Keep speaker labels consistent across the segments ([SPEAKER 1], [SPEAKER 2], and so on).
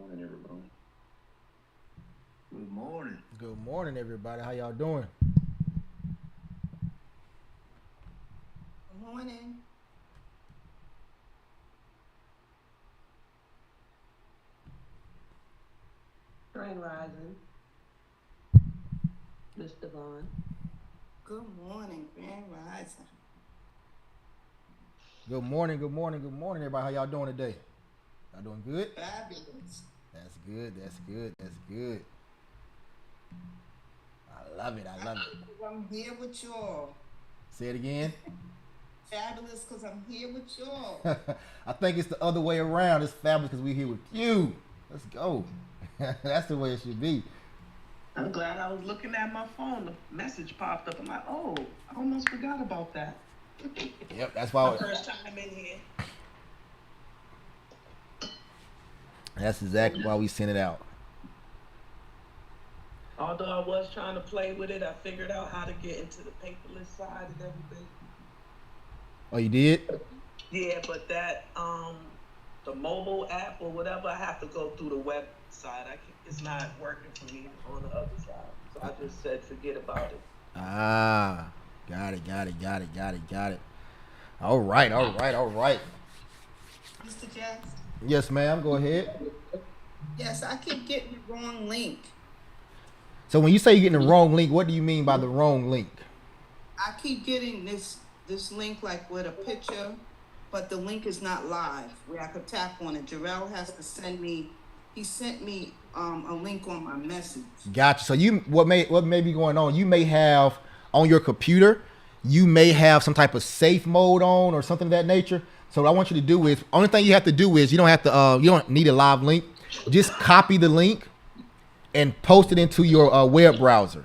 [SPEAKER 1] morning, everybody.
[SPEAKER 2] Good morning.
[SPEAKER 3] Good morning, everybody. How y'all doing?
[SPEAKER 4] Good morning.
[SPEAKER 5] Grand Rising, Miss Devon.
[SPEAKER 4] Good morning, Grand Rising.
[SPEAKER 3] Good morning, good morning, good morning, everybody. How y'all doing today? Y'all doing good?
[SPEAKER 4] Fabulous.
[SPEAKER 3] That's good. That's good. That's good. I love it. I love it.
[SPEAKER 4] I'm here with y'all.
[SPEAKER 3] Say it again.
[SPEAKER 4] Fabulous because I'm here with y'all.
[SPEAKER 3] I think it's the other way around. It's fabulous because we're here with you. Let's go. That's the way it should be.
[SPEAKER 5] I'm glad I was looking at my phone. The message popped up. I'm like, oh, I almost forgot about that.
[SPEAKER 3] Yep. That's
[SPEAKER 5] My
[SPEAKER 3] why.
[SPEAKER 5] first time in here.
[SPEAKER 3] That's exactly why we sent it out.
[SPEAKER 5] Although I was trying to play with it, I figured out how to get into the paperless side and everything.
[SPEAKER 3] Oh, you did?
[SPEAKER 5] Yeah, but that the mobile app or whatever, I have to go through the website. It's not working for me on the other side. So I just said forget about it.
[SPEAKER 3] Ah, got it. Got it. Got it. Got it. Got it. All right. All right. All right.
[SPEAKER 4] Mr. Jackson?
[SPEAKER 3] Yes, ma'am. Go ahead.
[SPEAKER 4] Yes, I keep getting the wrong link.
[SPEAKER 3] So when you say you're getting the wrong link, what do you mean by the wrong link?
[SPEAKER 4] I keep getting this link like with a picture, but the link is not live where I could tap on it. Jarrell has to send me. He sent me a link on my message.
[SPEAKER 3] Gotcha. So what may be going on? You may have on your computer, you may have some type of safe mode on or something of that nature. So what I want you to do is, only thing you have to do is you don't have to you don't need a live link. Just copy the link and post it into your web browser.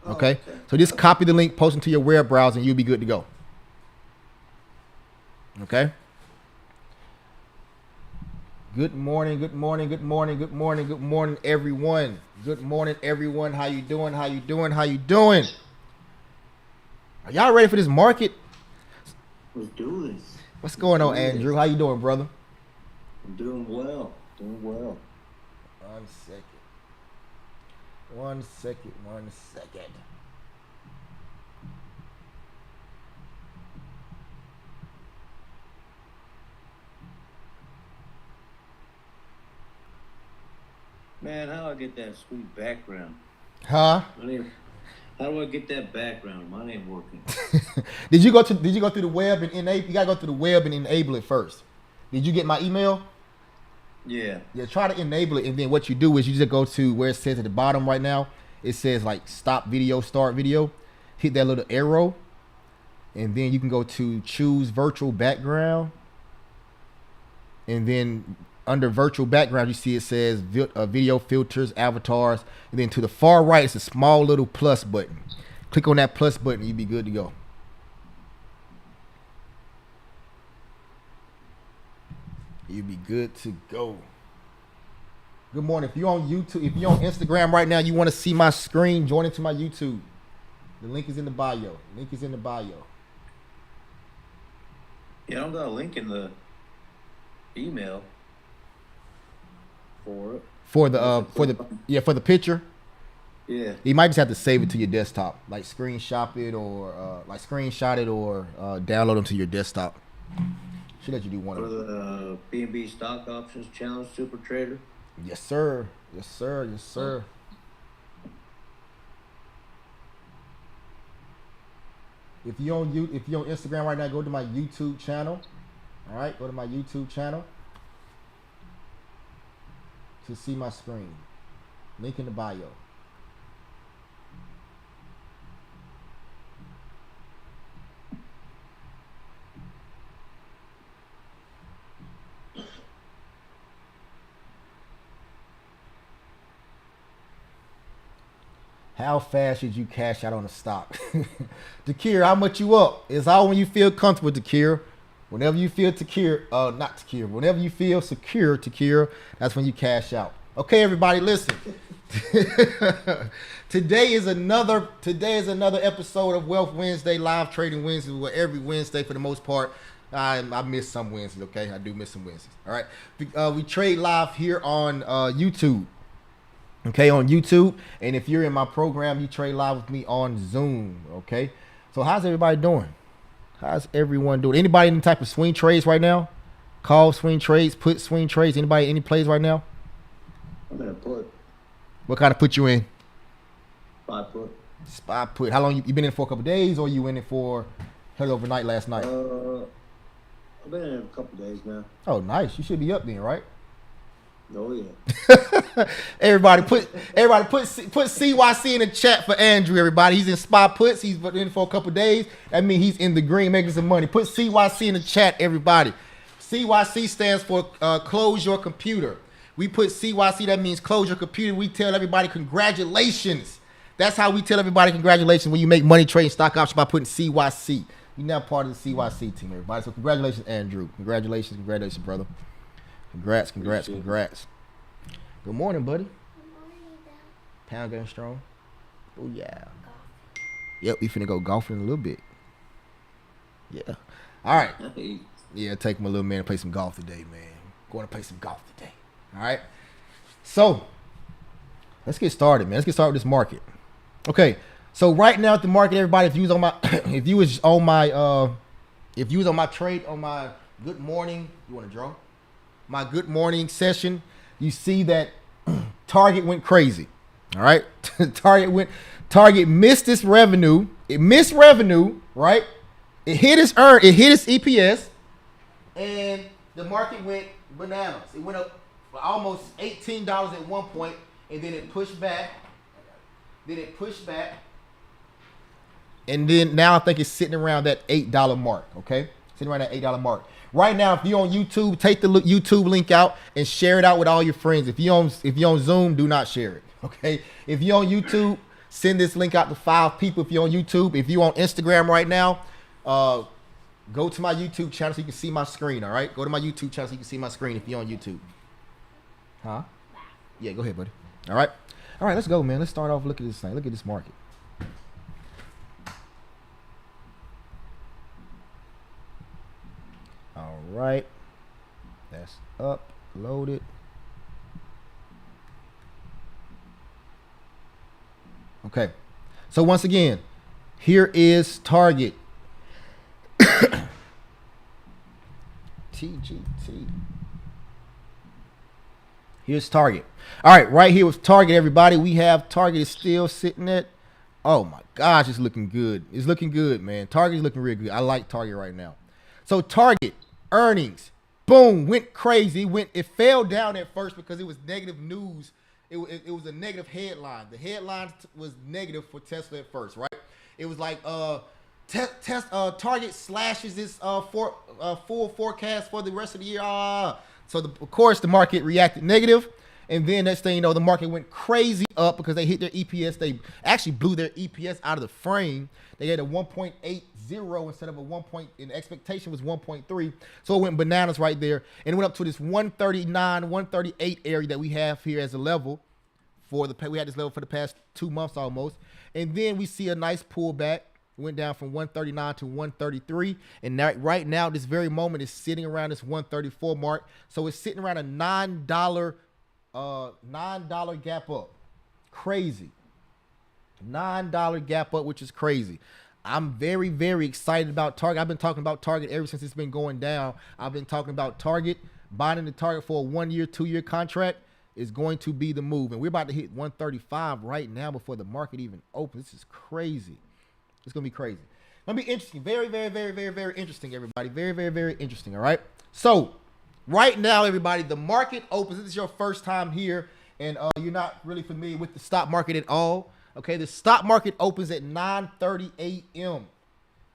[SPEAKER 3] Okay? So just copy the link, post it to your web browser, and you'll be good to go. Okay? Good morning, good morning, good morning, good morning, good morning, everyone. Good morning, everyone. How you doing? How you doing? How you doing? Are y'all ready for this market?
[SPEAKER 2] Let's do this.
[SPEAKER 3] What's going on, Andrew? How you doing, brother?
[SPEAKER 2] I'm doing well. Doing well.
[SPEAKER 3] 1 second. 1 second. 1 second.
[SPEAKER 2] Man, how do I get that sweet background?
[SPEAKER 3] Huh?
[SPEAKER 2] How do I get that background? Mine ain't working.
[SPEAKER 3] Did you go through the web and enable? You gotta go through the web and enable it first. Did you get my email?
[SPEAKER 2] Yeah.
[SPEAKER 3] Yeah, try to enable it, and then what you do is you just go to where it says at the bottom right now. It says like stop video, start video. Hit that little arrow, and then you can go to choose virtual background, and then under virtual background you see it says video filters, avatars, and then to the far right it's a small little plus button. Click on that plus button, you'll be good to go. You'll be good to go. Good morning. If you're on YouTube, if you're on Instagram right now, you want to see my screen, join into my YouTube. The link is in the bio. Link is in the bio.
[SPEAKER 2] Yeah, I don't got a link in the email for it.
[SPEAKER 3] For the picture.
[SPEAKER 2] Yeah.
[SPEAKER 3] You might just have to save it to your desktop, like screenshot it or download them to your desktop. Should let you do one
[SPEAKER 2] For
[SPEAKER 3] of them.
[SPEAKER 2] the B&B Stock Options Challenge Super Trader.
[SPEAKER 3] Yes, sir. Yes, sir. Yes, sir. If you're on Instagram right now, go to my YouTube channel. All right, go to my YouTube channel to see my screen. Link in the bio. How fast should you cash out on a stock? Takir, how much you up? It's all when you feel comfortable, Takir. Whenever you feel whenever you feel secure, Takir, that's when you cash out. Okay, everybody, listen. Today is another episode of Wealth Wednesday, live trading Wednesday, where every Wednesday for the most part, I miss some Wednesdays. Okay, I do miss some Wednesdays. All right, we trade live here on YouTube. Okay, on YouTube, and if you're in my program, you trade live with me on Zoom. Okay, so how's everybody doing? How's everyone doing? Anybody in any type of swing trades right now? Call swing trades, put swing trades. Anybody any plays right now?
[SPEAKER 1] I'm in a put.
[SPEAKER 3] What kind of put you in?
[SPEAKER 1] 5 put.
[SPEAKER 3] Spot put. How long you been in for? A couple days, or you in it for held overnight last night?
[SPEAKER 1] I've been in a couple days now.
[SPEAKER 3] Oh, nice. You should be up then, right?
[SPEAKER 1] Oh yeah.
[SPEAKER 3] everybody put CYC in the chat for Andrew. Everybody, he's in spot puts. He's been in for a couple days. That means he's in the green, making some money. Put CYC in the chat, everybody. CYC stands for close your computer. We put CYC. That means close your computer. We tell everybody congratulations. That's how we tell everybody congratulations when you make money trading stock options by putting CYC. You're now part of the CYC team, everybody. So congratulations, Andrew. Congratulations, brother. Congrats. Good morning, buddy.
[SPEAKER 6] Good morning, Dad.
[SPEAKER 3] Pound getting strong. Oh yeah. Yep, we finna go golfing in a little bit. Yeah. All right.
[SPEAKER 1] Hey.
[SPEAKER 3] Yeah, take my little man to play some golf today, man. Going to play some golf today. All right. So let's get started, man. Let's get started with this market. Okay. So right now at the market, everybody, if you was on my if you was on my trade on my good morning, you want to draw? My good morning session, you see that Target went crazy. All right. Target missed its revenue. It missed revenue, right? It hit its EPS, and the market went bananas. It went up for almost $18 at one point, and then it pushed back. And then now I think it's sitting around that $8 mark, okay? Sitting around that $8 mark. Right now, if you're on YouTube, take the YouTube link out and share it out with all your friends. If you're on Zoom, do not share it, okay? If you're on YouTube, send this link out to 5 people if you're on YouTube. If you're on Instagram right now, go to my YouTube channel so you can see my screen, all right? Go to my YouTube channel so you can see my screen if you're on YouTube. Huh? Yeah, go ahead, buddy. All right, let's go, man. Let's start off. Look at this thing. Look at this market. All right, that's uploaded. Okay, so once again, here is Target. TGT. Here's Target. All right, right here with Target, everybody. We have Target is still sitting at, oh my gosh, it's looking good. It's looking good, man. Target is looking real good. I like Target right now. So Target earnings, boom, went crazy. It fell down at first because it was negative news. It was a negative headline. The headline was negative for Tesla at first, right? It was like Target slashes its full forecast for the rest of the year. So of course the market reacted negative, and then next thing you know, the market went crazy up because they hit their EPS. They actually blew their EPS out of the frame. They had a 1.80 instead of a 1 point, and the expectation was 1.3. So it went bananas right there, and it went up to this 139, 138 area that we have here as a level we had this level for the past 2 months almost, and then we see a nice pullback. Went down from 139 to 133, and now, right now, this very moment is sitting around this 134 mark. So it's sitting around a $9 gap up. Crazy. $9 gap up, which is crazy. I'm very, very excited about Target. I've been talking about Target ever since it's been going down. I've been talking about Target. Buying the Target for a 1 year, 2 year contract is going to be the move. And we're about to hit 135 right now before the market even opens. This is crazy. It's going to be crazy. It's going to be interesting. Very, very, very, very, very interesting, everybody. Very, very, very interesting, all right? So, right now, everybody, the market opens. This is your first time here, and you're not really familiar with the stock market at all. Okay, the stock market opens at 9:30 a.m.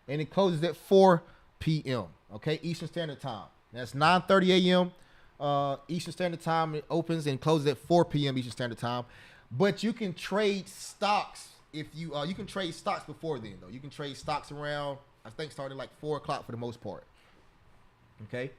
[SPEAKER 3] and it closes at 4 p.m., okay, Eastern Standard Time. That's 9:30 a.m. Eastern Standard Time. It opens and closes at 4 p.m. Eastern Standard Time. But you can trade stocks. If you can trade stocks before then, though. You can trade stocks around, I think, starting like 4 o'clock for the most part. Okay?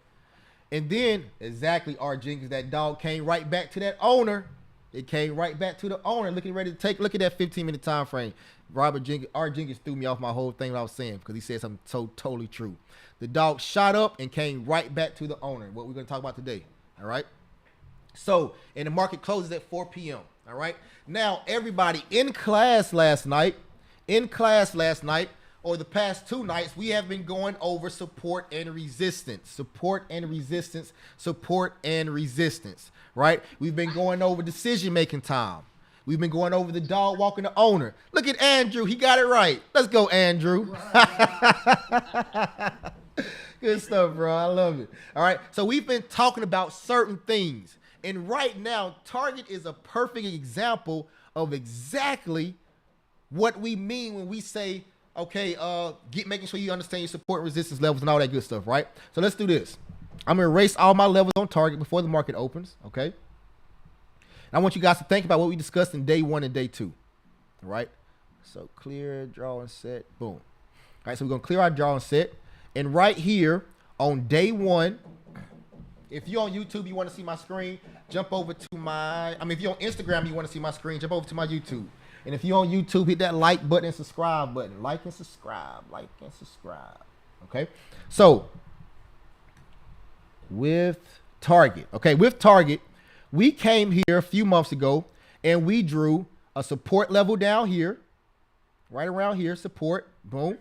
[SPEAKER 3] And then, exactly, R. Jenkins, that dog came right back to that owner. It came right back to the owner, looking ready to take. Look at that 15-minute time frame. Art Jenkins threw me off my whole thing that I was saying because he said something so totally true. The dog shot up and came right back to the owner. What we're going to talk about today. All right. So, and the market closes at 4 p.m. All right. Now, everybody in class last night, or the past 2 nights, we have been going over support and resistance. Support and resistance. Support and resistance. Right? We've been going over decision-making time. We've been going over the dog walking the owner. Look at Andrew. He got it right. Let's go, Andrew. Good stuff, bro. I love it. All right. So we've been talking about certain things. And right now, Target is a perfect example of exactly what we mean when we say, okay, making sure you understand your support and resistance levels and all that good stuff, right? So let's do this. I'm going to erase all my levels on Target before the market opens, okay? And I want you guys to think about what we discussed in day 1 and day 2, all right? So clear, draw, and set, boom. All right, so we're going to clear our draw and set. And right here on day 1, if you're on YouTube, you want to see my screen, jump over to if you're on Instagram, you want to see my screen, jump over to my YouTube. And if you're on YouTube, hit that like button and subscribe button. Like and subscribe, okay? So with Target, we came here a few months ago and we drew a support level down here, right around here, support, boom.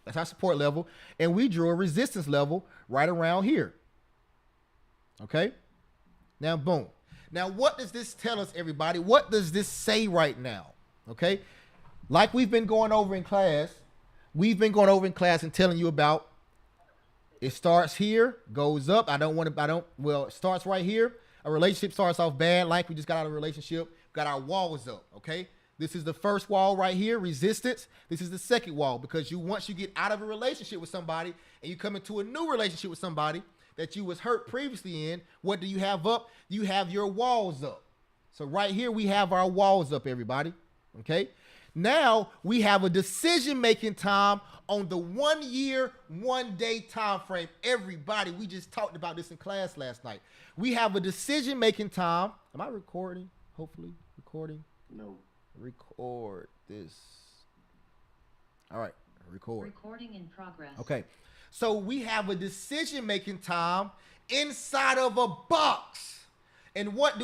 [SPEAKER 3] That's our support level. And we drew a resistance level right around here. Okay? Now, boom. Now, what does this tell us, everybody? What does this say right now? Okay? Like we've been going over in class, and telling you about it starts here, goes up. It starts right here. A relationship starts off bad, like we just got out of a relationship, got our walls up, okay? This is the first wall right here, resistance. This is the second wall, because once you get out of a relationship with somebody and you come into a new relationship with somebody that you was hurt previously in, what do you have up? You have your walls up. So right here we have our walls up, everybody, okay? Now we have a decision-making time on the 1 year, 1 day time frame. Everybody, we just talked about this in class last night. We have a decision-making time. Am I recording? Hopefully recording.
[SPEAKER 1] No.
[SPEAKER 3] Record this. All right, record.
[SPEAKER 7] Recording in progress.
[SPEAKER 3] Okay, so we have a decision-making time inside of a box. And what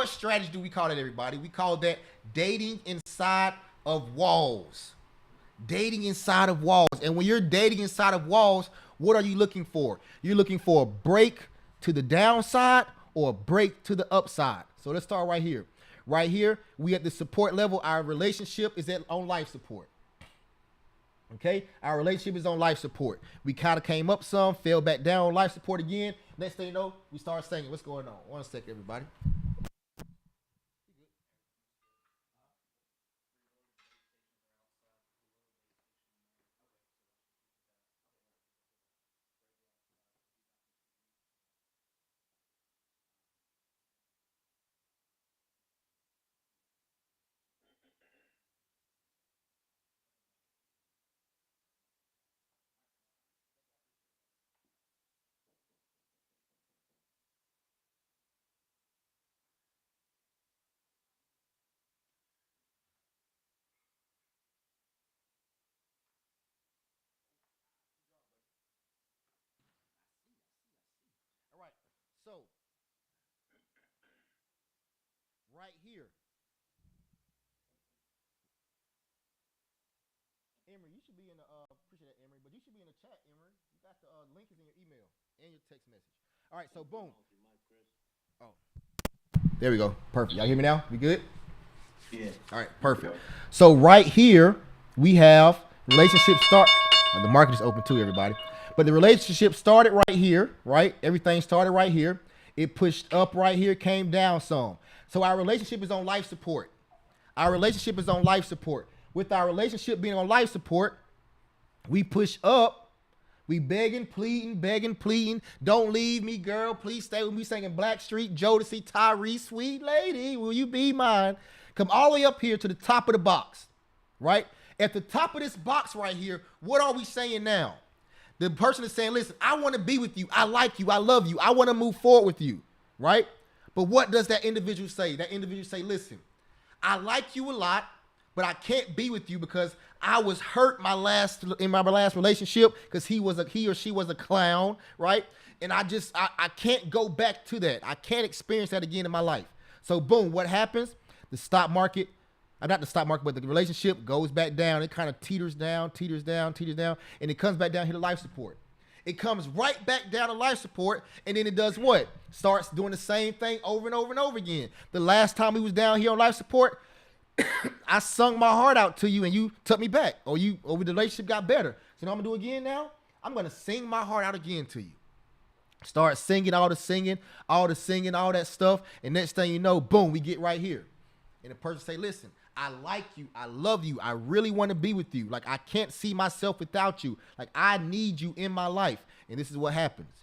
[SPEAKER 3] strategy do we call that, everybody? We call that dating inside of walls. Dating inside of walls. And when you're dating inside of walls, what are you looking for? You're looking for a break to the downside or a break to the upside. So let's start right here. Right here, we at the support level. Our relationship is on life support. Okay, our relationship is on life support. We kind of came up some, fell back down on life support again. Next thing you know, we start singing. What's going on? 1 second, everybody. All right, so right here, Emery, you should be in the appreciate that, Emery, but you should be in the chat, Emery. You got the link is in your email and your text message. All right, so boom. Oh, there we go. Perfect. Y'all hear me now? We good?
[SPEAKER 1] Yeah.
[SPEAKER 3] All right, perfect. So right here we have relationship start. The market is open too, everybody. But the relationship started right here, right? Everything started right here. It pushed up right here, came down some. So our relationship is on life support. Our relationship is on life support. With our relationship being on life support, we push up. We begging, pleading. Don't leave me, girl. Please stay with me. Singing Blackstreet, Jodeci, Tyrese, sweet lady, will you be mine? Come all the way up here to the top of the box, right? At the top of this box right here, what are we saying now? The person is saying, listen, I want to be with you. I like you. I love you. I want to move forward with you, right? But what does that individual say? That individual say, listen, I like you a lot, but I can't be with you because I was hurt in my last relationship because he or she was a clown, right? And I can't go back to that. I can't experience that again in my life. So boom, what happens? The stock market, not the stock market, but the relationship goes back down. It kind of teeters down, and it comes back down here to life support. It comes right back down to life support, and then it does what? Starts doing the same thing over and over and over again. The last time we was down here on life support, I sung my heart out to you, and you took me back, or the relationship got better. So you know what I'm gonna do again now? I'm gonna sing my heart out again to you. Start singing, all the singing, all that stuff, and next thing you know, boom, we get right here. And the person say, listen, I like you, I love you, I really want to be with you. Like, I can't see myself without you. Like, I need you in my life. And this is what happens.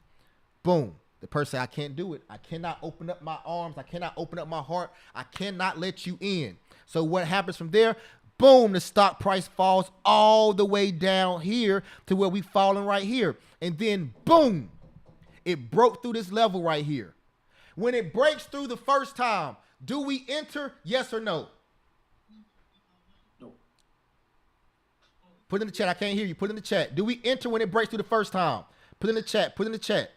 [SPEAKER 3] Boom. The person say, I can't do it. I cannot open up my arms. I cannot open up my heart. I cannot let you in. So what happens from there? Boom, the stock price falls all the way down here to where we falling right here. And then boom, it broke through this level right here. When it breaks through the first time, do we enter? Yes or no?
[SPEAKER 1] No.
[SPEAKER 3] Put in the chat. I can't hear you. Put in the chat. Do we enter when it breaks through the first time? Put in the chat. Put in the chat.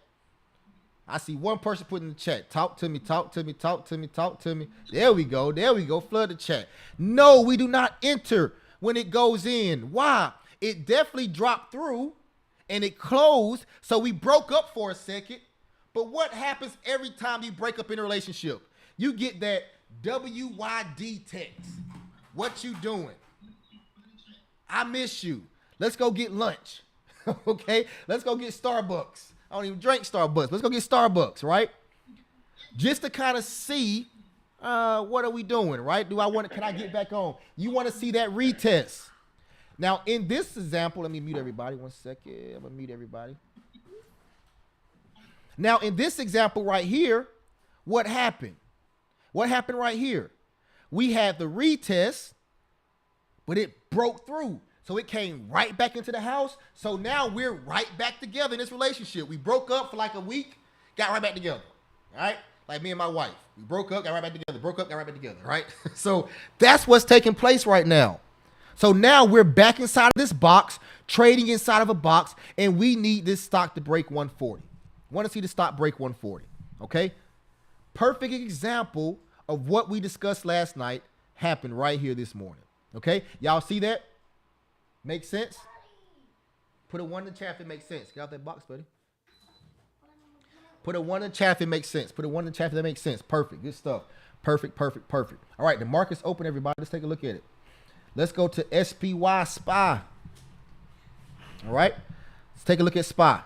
[SPEAKER 3] I see one person put in the chat. Talk to me. Talk to me. Talk to me. Talk to me. There we go. There we go. Flood the chat. No, we do not enter when it goes in. Why? It definitely dropped through and it closed. So we broke up for a second. But what happens every time you break up in a relationship? You get that WYD text. What you doing? I miss you. Let's go get lunch. Okay? Let's go get Starbucks. I don't even drink Starbucks. Let's go get Starbucks, right? Just to kind of see what are we doing, right? Can I get back on? You want to see that retest. Now, in this example, let me mute everybody. 1 second. I'm going to mute everybody. Now, in this example right here, what happened? What happened right here? We had the retest, but it broke through. So it came right back into the house. So now we're right back together in this relationship. We broke up for like a week, got right back together, all right? Like me and my wife. We broke up, got right back together, broke up, got right back together, right? So that's what's taking place right now. So now we're back inside of this box, trading inside of a box, and we need this stock to break 140. Want to see the stock break 140, okay? Perfect example of what we discussed last night happened right here this morning, okay? Y'all see that? Make sense? Put a 1 in the chat if it makes sense. Get out that box, buddy. Put a 1 in the chat if it makes sense. Put a 1 in the chat if that makes sense. Perfect. Good stuff. Perfect, perfect, perfect. All right, the market's open, everybody. Let's take a look at it. Let's go to SPY SPY. All right, let's take a look at SPY.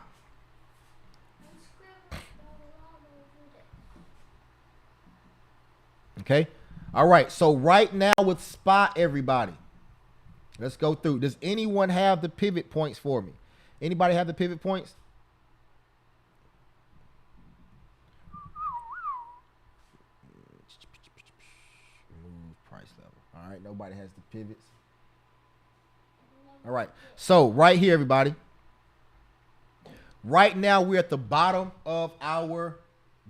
[SPEAKER 3] Okay. All right. So right now with SPY, everybody, let's go through. Does anyone have the pivot points for me? Anybody have the pivot points? Move price level. All right. Nobody has the pivots. All right. So right here, everybody. Right now, we're at the bottom of our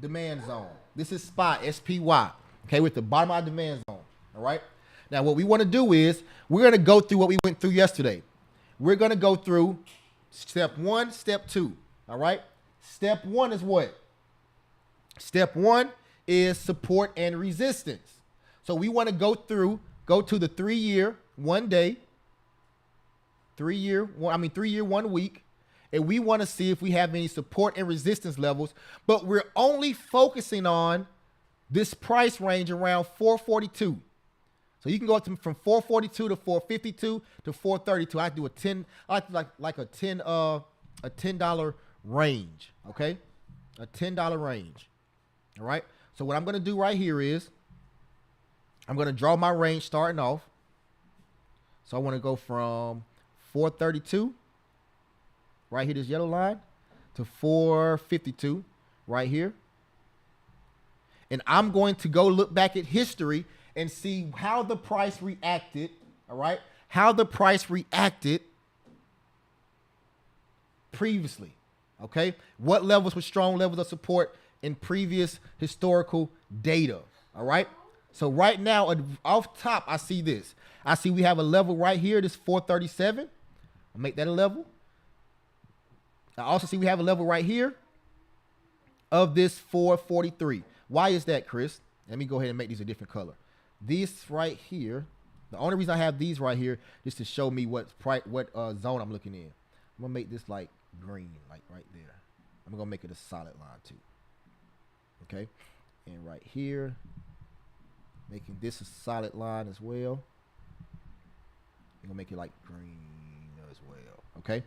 [SPEAKER 3] demand zone. This is SPY, SPY. Okay, we're at the bottom of our demand zone. All right. Now, what we want to do is we're going to go through what we went through yesterday. We're going to go through step 1, step 2. All right. Step 1 is what? Step 1 is support and resistance. So we want to go to the 3-year, 1 day, 3-year, 1 week. And we want to see if we have any support and resistance levels, but we're only focusing on this price range around 442. So you can go up from 442 to 452 to 432. I do a 10, I like a $10 range. Okay, a $10 range. All right. So what I'm going to do right here is I'm going to draw my range starting off. So I want to go from 432. Right here, this yellow line, to 452 right here. And I'm going to go look back at history and see how the price reacted, all right? How the price reacted previously, okay? What levels were strong levels of support in previous historical data. All right. So right now, off top, I see this. I see we have a level right here. This 437. I'll make that a level. I also see we have a level right here of this 443. Why is that, Chris? Let me go ahead and make these a different color. This right here, the only reason I have these right here is to show me what zone I'm looking in. I'm gonna make this like green, like right there. I'm gonna make it a solid line too. Okay, and right here, making this a solid line as well. I'm gonna make it like green as well. Okay.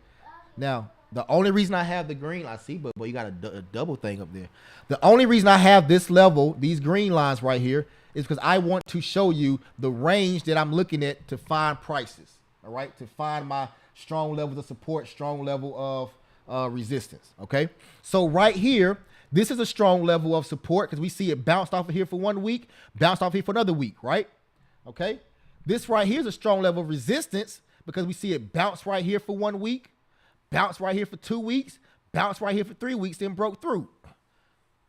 [SPEAKER 3] Now, the only reason I have the green, I see, but you got a double thing up there. The only reason I have this level, these green lines right here, is because I want to show you the range that I'm looking at to find prices. All right, to find my strong levels of support, strong level of resistance. Okay, so right here, this is a strong level of support because we see it bounced off of here for 1 week, bounced off here for another week, right? Okay, this right here is a strong level of resistance because we see it bounce right here for 1 week, bounce right here for 2 weeks, bounce right here for 3 weeks, then broke through.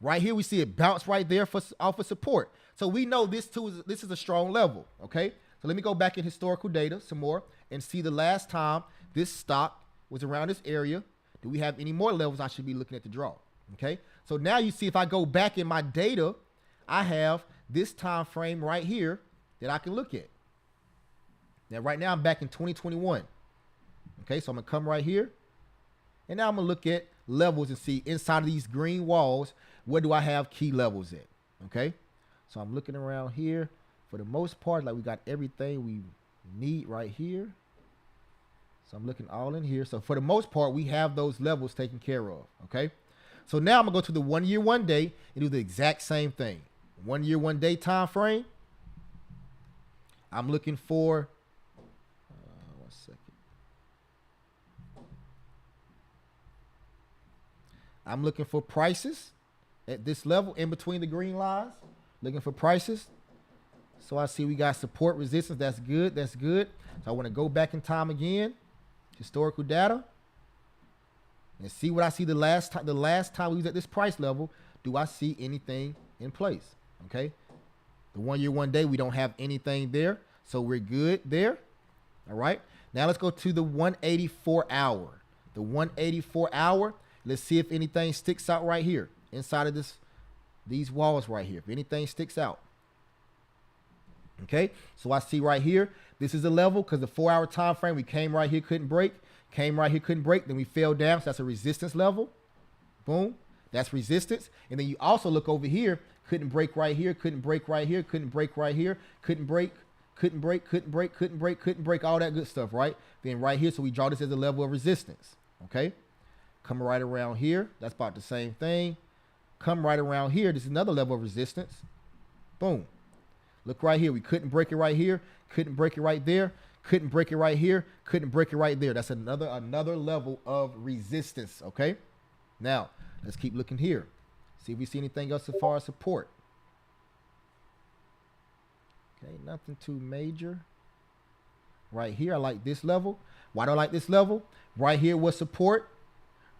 [SPEAKER 3] Right here, we see it bounce right there off of support. So we know this is a strong level, okay? So let me go back in historical data some more and see the last time this stock was around this area. Do we have any more levels I should be looking at to draw, okay? So now you see if I go back in my data, I have this time frame right here that I can look at. Now, right now, I'm back in 2021, okay? So I'm going to come right here. And now I'm going to look at levels and see inside of these green walls, where do I have key levels at? Okay. So I'm looking around here. For the most part, like we got everything we need right here. So I'm looking all in here. So for the most part, we have those levels taken care of. Okay. So now I'm going to go to the 1 year, 1 day and do the exact same thing. 1 year, 1 day time frame. I'm looking for, 1 second. I'm looking for prices at this level in between the green lines. Looking for prices. So I see we got support resistance. That's good. That's good. So I want to go back in time again. Historical data. And see what I see the last time we was at this price level. Do I see anything in place? Okay. The 1 year, 1 day, we don't have anything there. So we're good there. All right. Now let's go to the 184 hour. The 184 hour. Let's see if anything sticks out right here inside of these walls right here. If anything sticks out. Okay, so I see right here, this is a level because the 4 hour time frame, we came right here, couldn't break, came right here, couldn't break, then we fell down. So that's a resistance level. Boom, that's resistance. And then you also look over here, couldn't break right here, couldn't break right here, couldn't break right here, couldn't break, couldn't break, couldn't break, couldn't break, couldn't break, all that good stuff, right? Then right here, so we draw this as a level of resistance. Okay. Come right around here. That's about the same thing. Come right around here. This is another level of resistance. Boom. Look right here. We couldn't break it right here. Couldn't break it right there. Couldn't break it right here. Couldn't break it right there. That's another level of resistance. Okay. Now, let's keep looking here. See if we see anything else as far as support. Okay. Nothing too major. Right here, I like this level. Why do I like this level? Right here was support.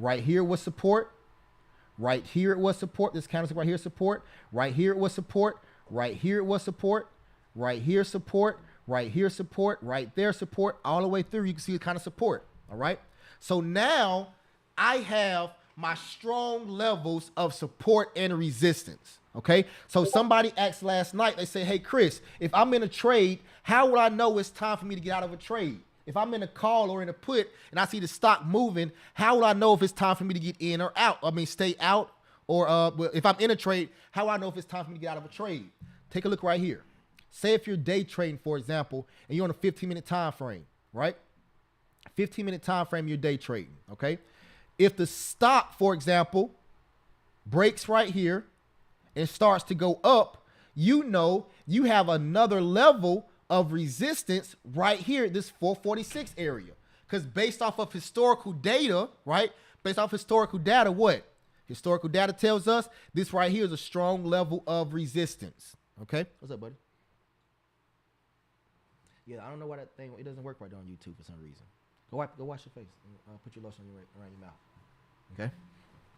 [SPEAKER 3] Right here was support. Right here it was support. This candlestick right here support. Right here it was support. Right here it was support. Right here support. Right here support. Right there support. All the way through, you can see the kind of support. All right. So now I have my strong levels of support and resistance. Okay. So somebody asked last night, they say, hey, Chris, if I'm in a trade, how would I know it's time for me to get out of a trade? If I'm in a call or in a put and I see the stock moving, how would I know if it's time for me to get in or out? I mean, stay out, or if I'm in a trade, how do I know if it's time for me to get out of a trade? Take a look right here. Say if you're day trading, for example, and you're on a 15-minute time frame, right? 15-minute time frame, you're day trading, okay? If the stock, for example, breaks right here and starts to go up, you know you have another level of resistance right here, this 446 area. Because based off of historical data, right? Based off historical data, what? Historical data tells us this right here is a strong level of resistance. Okay? What's up, buddy? Yeah, I don't know why that thing, it doesn't work right there on YouTube for some reason. Go wash your face. Put your lotion around your mouth. Okay?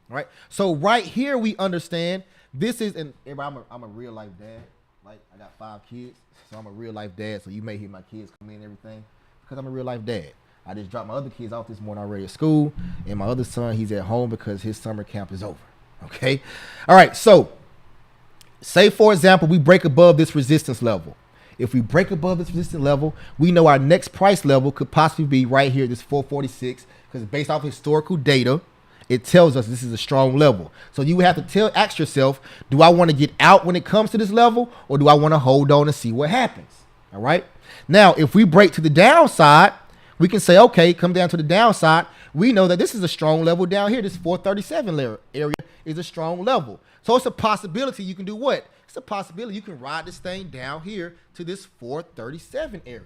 [SPEAKER 3] Right. So right here we understand this is, and everybody, I'm a real life dad. Like I got 5 kids, so I'm a real life dad. So you may hear my kids come in and everything because I'm a real life dad. I just dropped my other kids off this morning already at school, and my other son, he's at home because his summer camp is over. Okay. All right. So say, for example, we break above this resistance level. If we break above this resistance level, we know our next price level could possibly be right here, this 446, because based off historical data, it tells us this is a strong level. So you have to ask yourself, do I want to get out when it comes to this level, or do I want to hold on and see what happens? All right. Now, if we break to the downside, we can say, okay, come down to the downside. We know that this is a strong level down here. This 437 area is a strong level. So it's a possibility you can do what? It's a possibility you can ride this thing down here to this 437 area.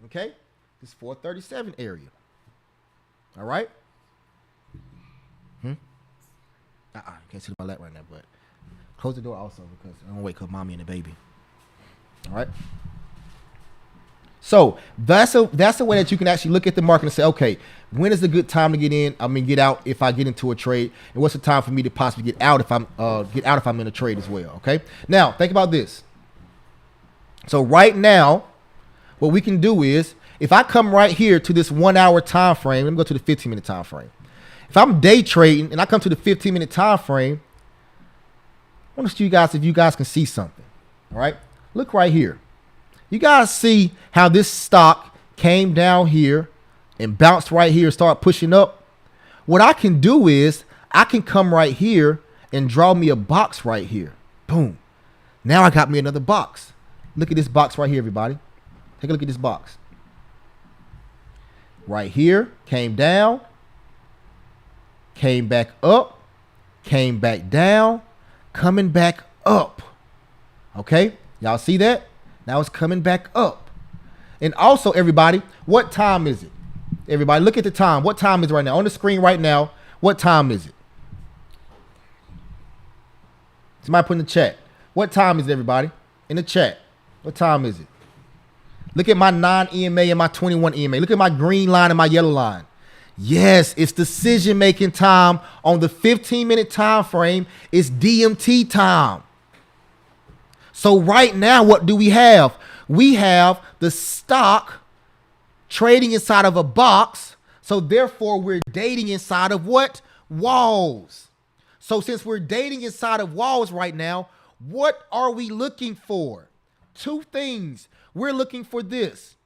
[SPEAKER 3] Okay? This 437 area. All right? You can't sit on my lap right now, but close the door also because I don't wake up mommy and the baby. All right? So that's a way that you can actually look at the market and say, okay, when is a good time to get in? Get out if I get into a trade, and what's the time for me to possibly get out if I'm in a trade as well? Okay. Now think about this. So right now, what we can do is if I come right here to this 1 hour time frame, let me go to the 15-minute time frame. If I'm day trading and I come to the 15-minute time frame, I want to show you guys if you guys can see something. All right. Look right here. You guys see how this stock came down here and bounced right here and start pushing up? What I can do is I can come right here and draw me a box right here. Boom. Now I got me another box. Look at this box right here, everybody. Take a look at this box. Right here, came down, came back up, came back down, coming back up. Okay? Y'all see that? Now it's coming back up. And also, everybody, what time is it? Everybody, look at the time. What time is it right now? On the screen right now, what time is it? Somebody put in the chat. What time is it, everybody? In the chat. What time is it? Look at my 9 EMA and my 21 EMA. Look at my green line and my yellow line. Yes, it's decision-making time on the 15-minute time frame. It's DMT time. So right now, what do we have? We have the stock trading inside of a box. So therefore, we're dating inside of what? Walls. So since we're dating inside of walls right now, what are we looking for? 2 things. We're looking for this.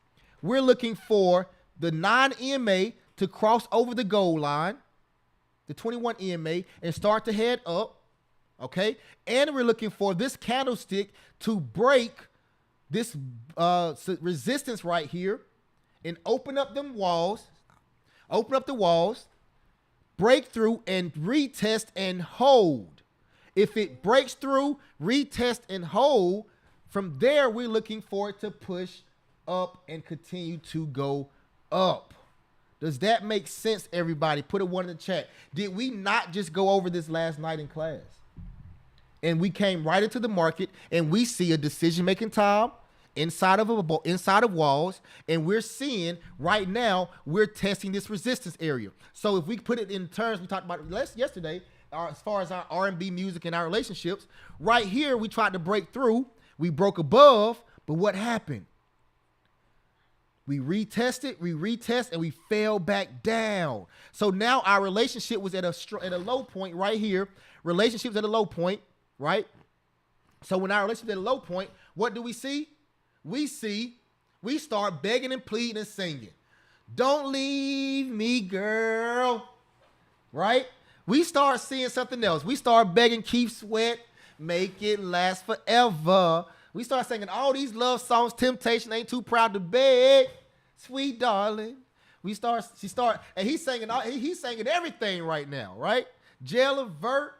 [SPEAKER 3] We're looking for the 9 EMA to cross over the goal line, the 21 EMA, and start to head up. Okay, and we're looking for this candlestick to break this resistance right here and open up them walls, open up the walls, break through and retest and hold. If it breaks through, retest and hold, from there we're looking for it to push up and continue to go up. Does that make sense, everybody? Put a 1 in the chat. Did we not just go over this last night in class? And we came right into the market and we see a decision-making time inside of walls, and we're seeing right now we're testing this resistance area. So if we put it in terms we talked about yesterday, as far as our R&B music and our relationships, right here we tried to break through, we broke above, but what happened? We retested, and we fell back down. So now our relationship was at a low point right here. Relationships at a low point. Right? So when our relationship at a low point, what do we see? We start begging and pleading and singing. Don't leave me, girl. Right? We start seeing something else. We start begging, keep sweat, make it last forever. We start singing all these love songs, Temptation, Ain't Too Proud to Beg, Sweet Darling. And he's singing everything right now, right? Jail Avert.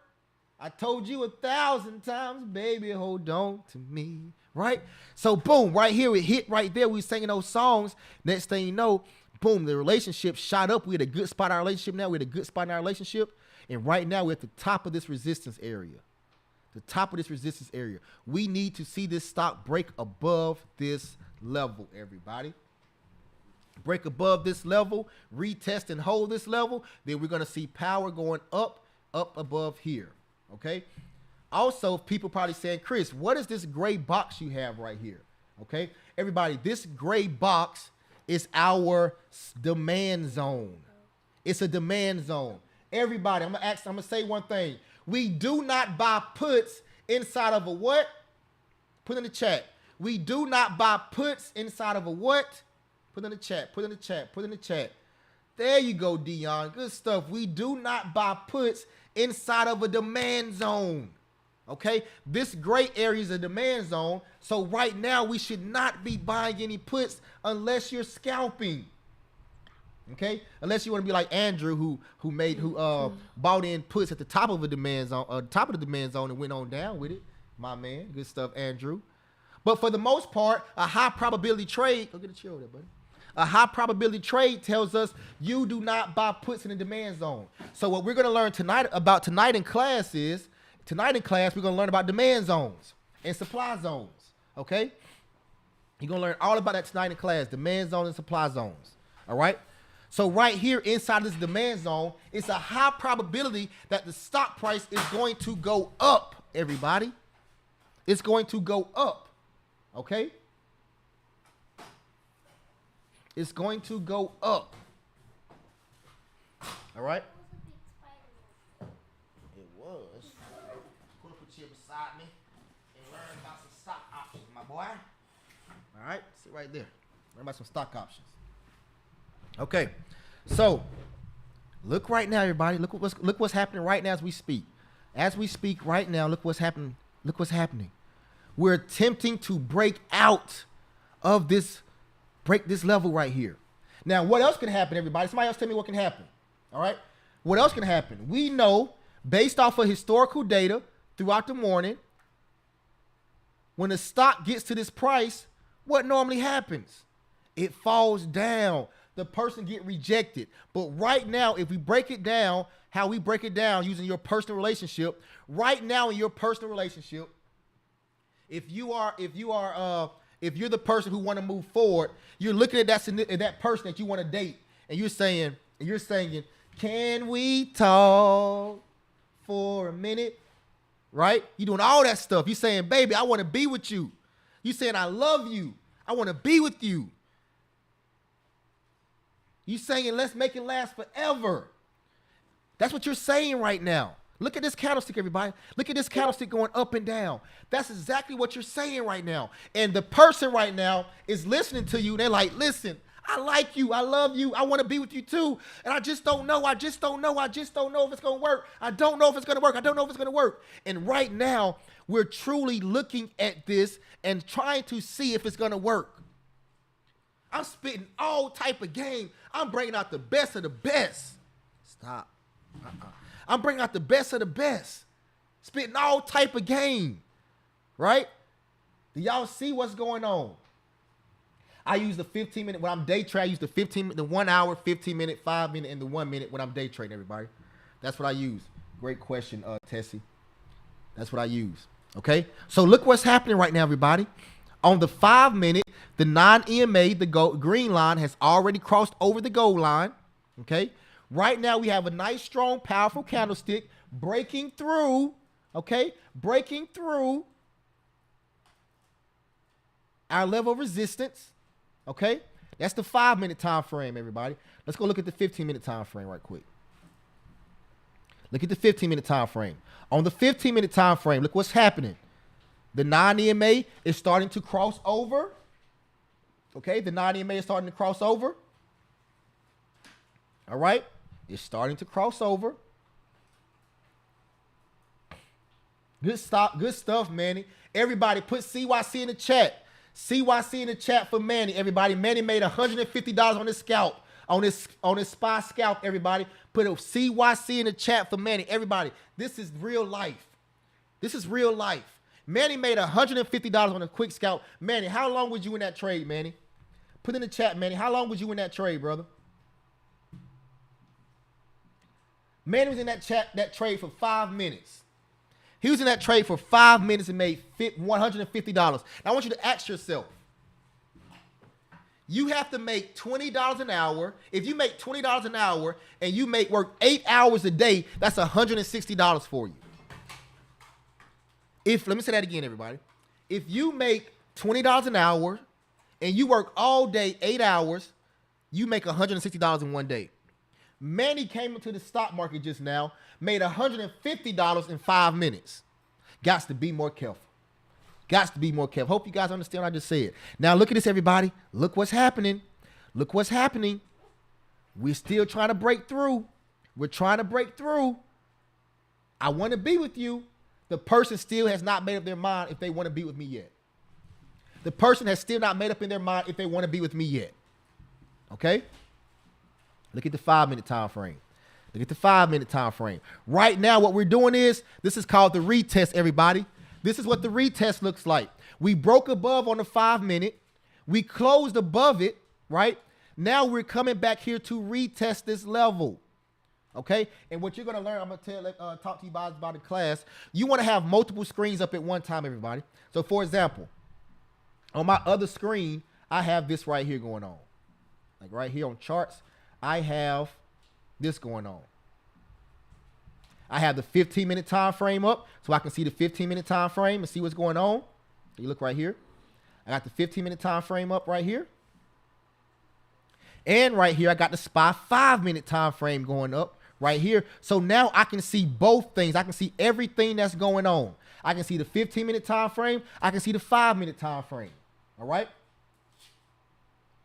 [SPEAKER 3] I told you 1,000 times, baby, hold on to me, right? So boom, right here, it hit right there. We singing those songs. Next thing you know, boom, the relationship shot up. We had a good spot in our relationship now. We had a good spot in our relationship. And right now, we're at the top of this resistance area. The top of this resistance area. We need to see this stock break above this level, everybody. Break above this level, retest and hold this level. Then we're going to see power going up up above here. Okay. Also, people probably saying, Chris, what is this gray box you have right here? Okay, everybody, this gray box is our demand zone. It's a demand zone. Everybody, I'm gonna say one thing. We do not buy puts inside of a what? Put in the chat. We do not buy puts inside of a what? Put in the chat. Put in the chat. Put in the chat. There you go, Dion. Good stuff. We do not buy puts inside of a demand zone. Okay, this gray area is a demand zone. So right now we should not be buying any puts unless you're scalping. Okay, unless you want to be like Andrew who bought in puts at the top of a demand zone, top of the demand zone, and went on down with it. My man, good stuff, Andrew. But for the most part, a high probability trade. Go get a chill there, buddy. A high probability trade tells us you do not buy puts in the demand zone. So what we're going to learn tonight in class is. Tonight in class, we're going to learn about demand zones and supply zones, okay? You're going to learn all about that tonight in class, demand zones and supply zones, all right? So right here inside this demand zone, it's a high probability that the stock price is going to go up, everybody. It's going to go up, okay? It's going to go up, all right? It was. Put a chair beside me and learn about some stock options, my boy. All right, sit right there. Learn about some stock options. Okay, so look right now, everybody. Look what's happening right now as we speak. As we speak right now, look what's happening. Look what's happening. We're attempting to break out of this level right here. Now, what else can happen, everybody? Somebody else tell me what can happen. All right, what else can happen? We know based off of historical data throughout the morning, when the stock gets to this price, what normally happens? It falls down. The person get rejected. But right now, if we break it down, how we break it down using your personal relationship, right now in your personal relationship, if you're the person who want to move forward, you're looking at that person that you want to date, and you're saying, can we talk for a minute? Right? You're doing all that stuff. You're saying, baby, I want to be with you. You're saying, I love you. I want to be with you. You're saying, let's make it last forever. That's what you're saying right now. Look at this candlestick, everybody. Look at this candlestick going up and down. That's exactly what you're saying right now. And the person right now is listening to you. They're like, listen, I like you. I love you. I want to be with you too. And I just don't know. I just don't know if it's going to work. I don't know if it's going to work. I don't know if it's going to work. And right now, we're truly looking at this and trying to see if it's going to work. I'm spitting all type of game. I'm bringing out the best of the best. Stop. I'm bringing out the best of the best. Spitting all type of game. Right? Do y'all see what's going on? I use the 15-minute, when I'm day trading, I use the 15-minute, the 1 hour, 15-minute, 5-minute, and the 1 minute when I'm day trading, everybody. That's what I use. Great question, Tessie. That's what I use. Okay? So look what's happening right now, everybody. On the 5-minute, the non-EMA, the green line, has already crossed over the gold line. Okay? Right now, we have a nice, strong, powerful candlestick breaking through. Okay? Breaking through our level of resistance. Okay? That's the 5-minute time frame, everybody. Let's go look at the 15-minute time frame right quick. Look at the 15-minute time frame. On the 15-minute time frame, look what's happening. The non-EMA is starting to cross over. Okay? The non-EMA is starting to cross over. All right? It's starting to cross over. Good stuff, Manny. Everybody put CYC in the chat. CYC in the chat for Manny, everybody. Manny made $150 on his scalp, on his SPY scalp, everybody. Put a CYC in the chat for Manny, everybody. This is real life. This is real life. Manny made $150 on a quick scalp. Manny, how long was you in that trade, Manny? Put in the chat, Manny. How long was you in that trade, brother? Manny was in that trade for 5 minutes. He was in that trade for 5 minutes and made $150. Now, I want you to ask yourself, You have to make $20 an hour. If you make $20 an hour and you work 8 hours a day, that's $160 for you. Let me say that again, everybody. If you make $20 an hour and you work all day, 8 hours, you make $160 in one day. Manny came into the stock market just now, made $150 in 5 minutes. Got to be more careful. Got to be more careful. Hope you guys understand what I just said. Now look at this, everybody. Look what's happening. Look what's happening. We're still trying to break through. We're trying to break through. I want to be with you. The person still has not made up their mind if they want to be with me yet. The person has still not made up in their mind if they want to be with me yet. Okay? Look at the 5-minute time frame. Look at the 5-minute time frame. Right now, what we're doing is, this is called the retest, everybody. This is what the retest looks like. We broke above on the 5-minute. We closed above it, right? Now we're coming back here to retest this level. Okay? And what you're going to learn, I'm going to talk to you about in class. You want to have multiple screens up at one time, everybody. So, for example, on my other screen, I have this right here going on. Like right here on charts, I have this going on. I have the 15-minute time frame up so I can see the 15-minute time frame and see what's going on. You look right here. I got the 15-minute time frame up right here. And right here, I got the SPY 5-minute time frame going up right here. So now I can see both things. I can see everything that's going on. I can see the 15-minute time frame. I can see the 5-minute time frame. All right?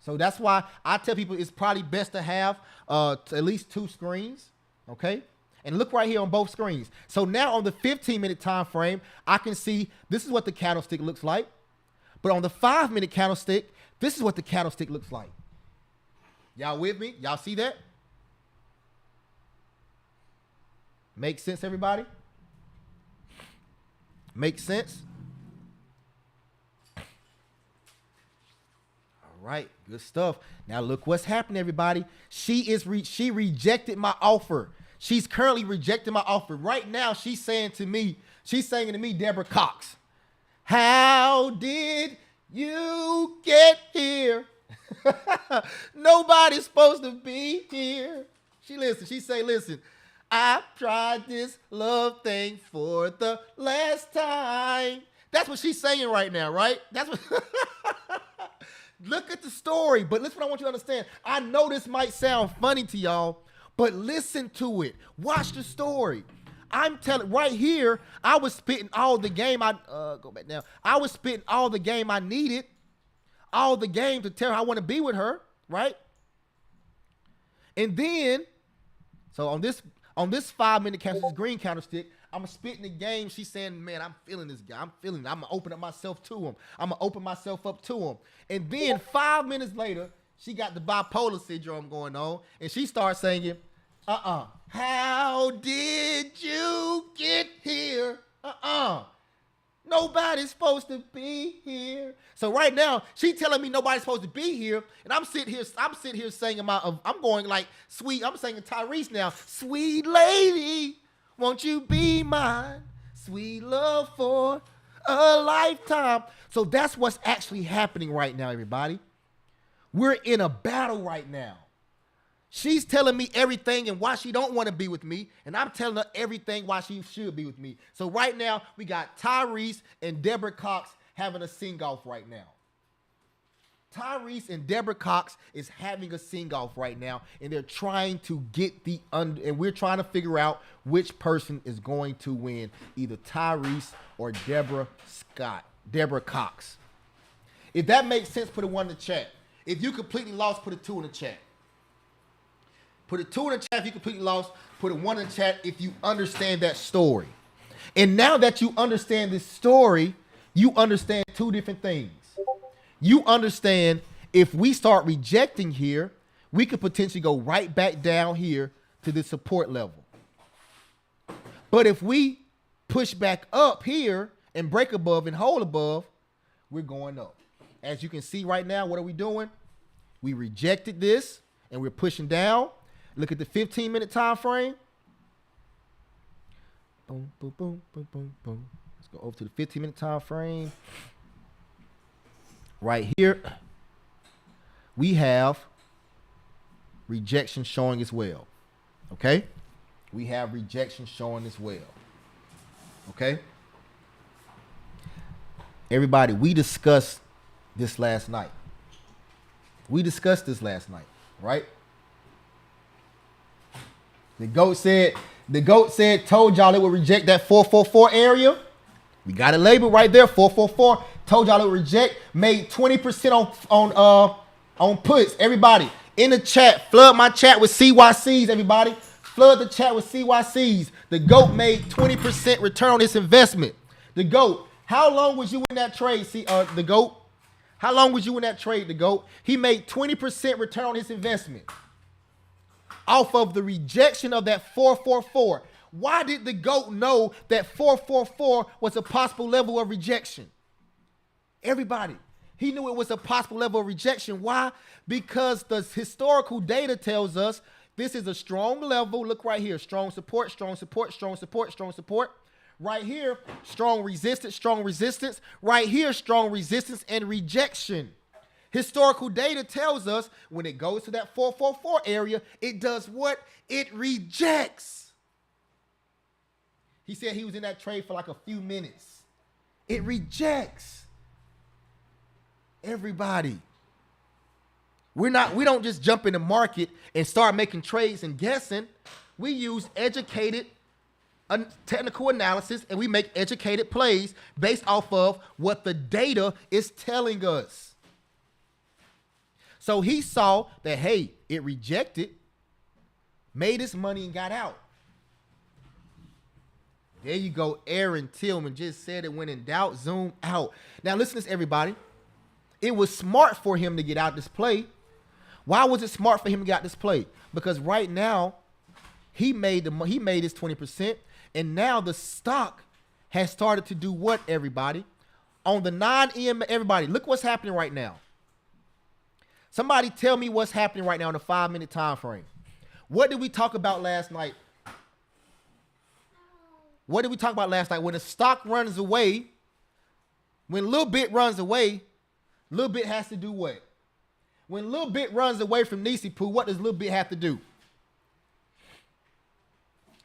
[SPEAKER 3] So that's why I tell people it's probably best to have at least 2 screens. Okay? And look right here on both screens. So now on the 15-minute time frame, I can see this is what the candlestick looks like. But on the 5-minute candlestick, this is what the candlestick looks like. Y'all with me? Y'all see that? Make sense, everybody? Make sense? All right, good stuff. Now look what's happened, everybody. She rejected my offer. She's currently rejecting my offer. Right now, she's saying to me, Deborah Cox, how did you get here? Nobody's supposed to be here. She say, listen, I tried this love thing for the last time. That's what she's saying right now, right? That's what. Look at the story, but listen what I want you to understand. I know this might sound funny to y'all, but listen to it. Watch the story. I'm telling right here, I was spitting all the game. Go back now. I was spitting all the game I needed, all the game to tell her I want to be with her, right? And then, so on this 5-minute candlestick, this green candlestick, I'm spitting the game. She's saying, man, I'm feeling this guy. I'm feeling it. I'm going to open up myself to him. I'm going to open myself up to him. And then 5 minutes later, she got the bipolar syndrome going on. And she starts singing, how did you get here? Nobody's supposed to be here. So right now, she telling me nobody's supposed to be here, and I'm sitting here singing I'm going like sweet. I'm singing Tyrese now. Sweet lady, won't you be mine? Sweet love for a lifetime. So that's what's actually happening right now, everybody. We're in a battle right now. She's telling me everything and why she don't want to be with me, and I'm telling her everything why she should be with me. So right now, we got Tyrese and Deborah Cox having a sing-off right now. Tyrese and Deborah Cox is having a sing-off right now, and they're trying to get and we're trying to figure out which person is going to win, either Tyrese or Deborah Cox. If that makes sense, put a 1 in the chat. If you completely lost, put a 2 in the chat. Put a 2 in the chat if you completely lost. Put a 1 in the chat if you understand that story. And now that you understand this story, you understand 2 different things. You understand if we start rejecting here, we could potentially go right back down here to the support level. But if we push back up here and break above and hold above, we're going up. As you can see right now, what are we doing? We rejected this and we're pushing down. Look at the 15-minute time frame. Boom, boom, boom, boom, boom, boom. Let's go over to the 15-minute time frame. Right here. we have rejection showing as well. Okay? We have rejection showing as well. Okay? Everybody, we discussed this last night. Right? The goat said, told y'all it would reject that 444 area. We got it labeled right there, 444. Told y'all it would reject. Made 20% on puts. Everybody in the chat, flood my chat with CYCs. Everybody, flood the chat with CYCs. The goat made 20% return on its investment. The goat. How long was you in that trade? The goat. How long was you in that trade? The goat. He made 20% return on his investment off of the rejection of that 444. Why did the GOAT know that 444 was a possible level of rejection? Everybody, he knew it was a possible level of rejection. Why? Because the historical data tells us this is a strong level. Look right here, strong support, strong support, strong support, strong support. Right here, strong resistance, strong resistance. Right here, strong resistance and rejection. Historical data tells us when it goes to that 444 area, it does what? It rejects. He said he was in that trade for like a few minutes. It rejects. Everybody. We don't just jump in the market and start making trades and guessing. We use educated technical analysis and we make educated plays based off of what the data is telling us. So he saw that, hey, it rejected, made his money and got out. There you go. Aaron Tillman just said it, when in doubt, zoom out. Now listen to this, everybody. It was smart for him to get out this play. Why was it smart for him to get out this play? Because right now, he made his 20%, and now the stock has started to do what, everybody? On the non-EMA, everybody, look what's happening right now. Somebody tell me what's happening right now in a 5-minute time frame. What did we talk about last night? What did we talk about last night? When the stock runs away, when Lil Bit runs away, Lil Bit has to do what? When Lil Bit runs away from Nisi Poo, what does Lil Bit have to do?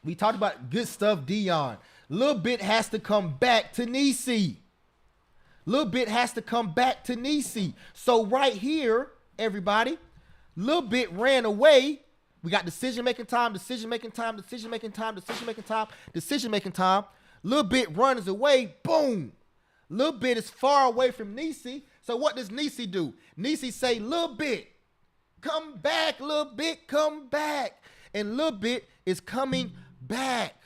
[SPEAKER 3] We talked about good stuff, Dion. Lil Bit has to come back to Nisi. Lil Bit has to come back to Nisi. So right here, everybody, Lil Bit ran away. We got decision-making time, decision-making time, decision-making time, decision-making time, decision-making time. Lil Bit runs away, boom. Lil Bit is far away from Nisi. So what does Nisi do? Nisi say, Lil Bit, come back, Lil Bit, come back. And Lil Bit is coming back.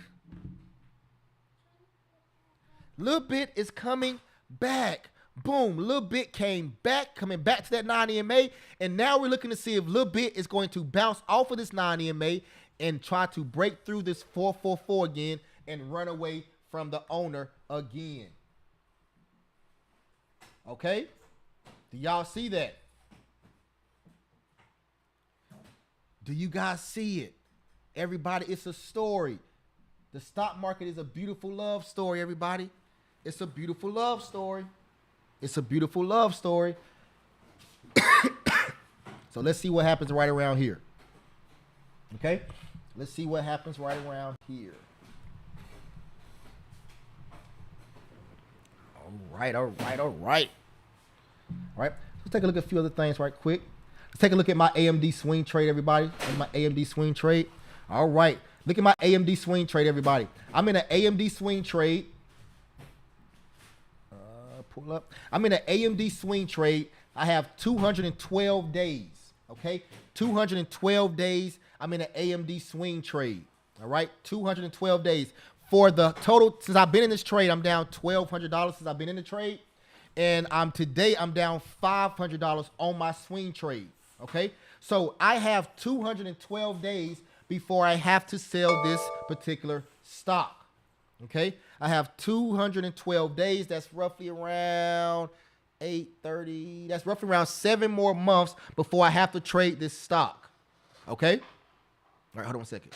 [SPEAKER 3] Lil Bit is coming back. Boom, Lil Bit came back, coming back to that non-EMA, and now we're looking to see if Lil Bit is going to bounce off of this non-EMA and try to break through this 444 again and run away from the owner again. Okay? Do y'all see that? Do you guys see it? Everybody, it's a story. The stock market is a beautiful love story, everybody. It's a beautiful love story. It's a beautiful love story. So let's see what happens right around here. Okay? Let's see what happens right around here. All right. All right. Let's take a look at a few other things right quick. Let's take a look at my AMD swing trade, everybody. My AMD swing trade. All right. Look at my AMD swing trade, everybody. I'm in an AMD swing trade. Pull up. I'm in an AMD swing trade. I have 212 days. Okay, 212 days. I'm in an AMD swing trade. All right, 212 days. For the total, since I've been in this trade, I'm down $1,200 since I've been in the trade, and today I'm down $500 on my swing trade. Okay, so I have 212 days before I have to sell this particular stock. Okay, I have 212 days. That's roughly around 830. That's roughly around 7 more months before I have to trade this stock. Okay? All right, hold on 1 second.